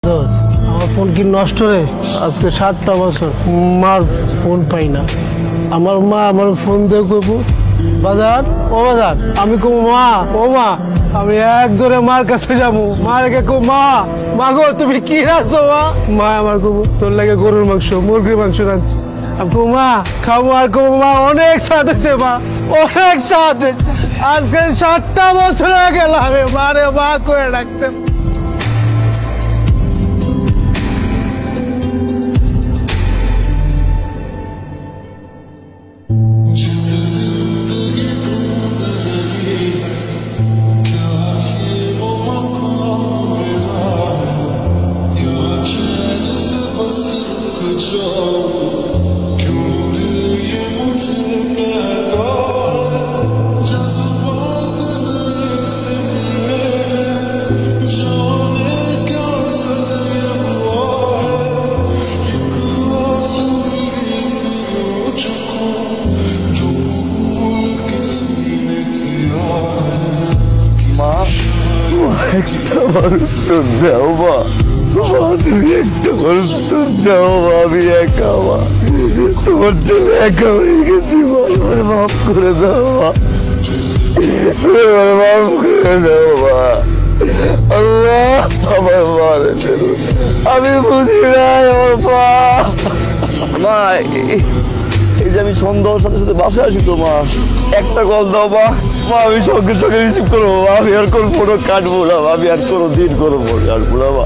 আমার ফোন কি নষ্ট রে? আজকে 7টা বছর মার ফোন পাই না। আমার মা আমার ফোন দিয়ে কইবো বাজার, ও বাজার, আমি কব মা, ও মা, আমি এক জোরে মার কাছে যাবো। মা রেখে কব মা, মা গো তুমি কি রাখছো? মা আমার কব তোর লাগে গরুর মাংস, মুরগির মাংস রাখছি। আমি কব মা খাবো, আর কব মা অনেক স্বাদ হয়েছে, মা অনেক স্বাদ হয়েছে। আজকে 7টা বছর হয়ে গেল আমি মারে মা করে রাখতে। একটা মানুষ তো দাও মা, তুমি একটা মানুষ তো দাও মা, আমি একা মা, তোমার জন্য একা হয়ে গেছি মা, আমার মাফ করে দাও মা, আমার মাফ করে দাও মা। আল্লাহ আমার মারে আমি বুঝি নাই আমার মা। এই যে আমি সন্ধ্যার সাথে সাথে বাসায় আসি তো মা, একটা কল দাও মা, মা আমি সঙ্গে সঙ্গে রিসিভ করবো মা, আমি আর কোনো ফোনও কাটবো না, আমি আর কোনো দিন করবো কাটবো না মা।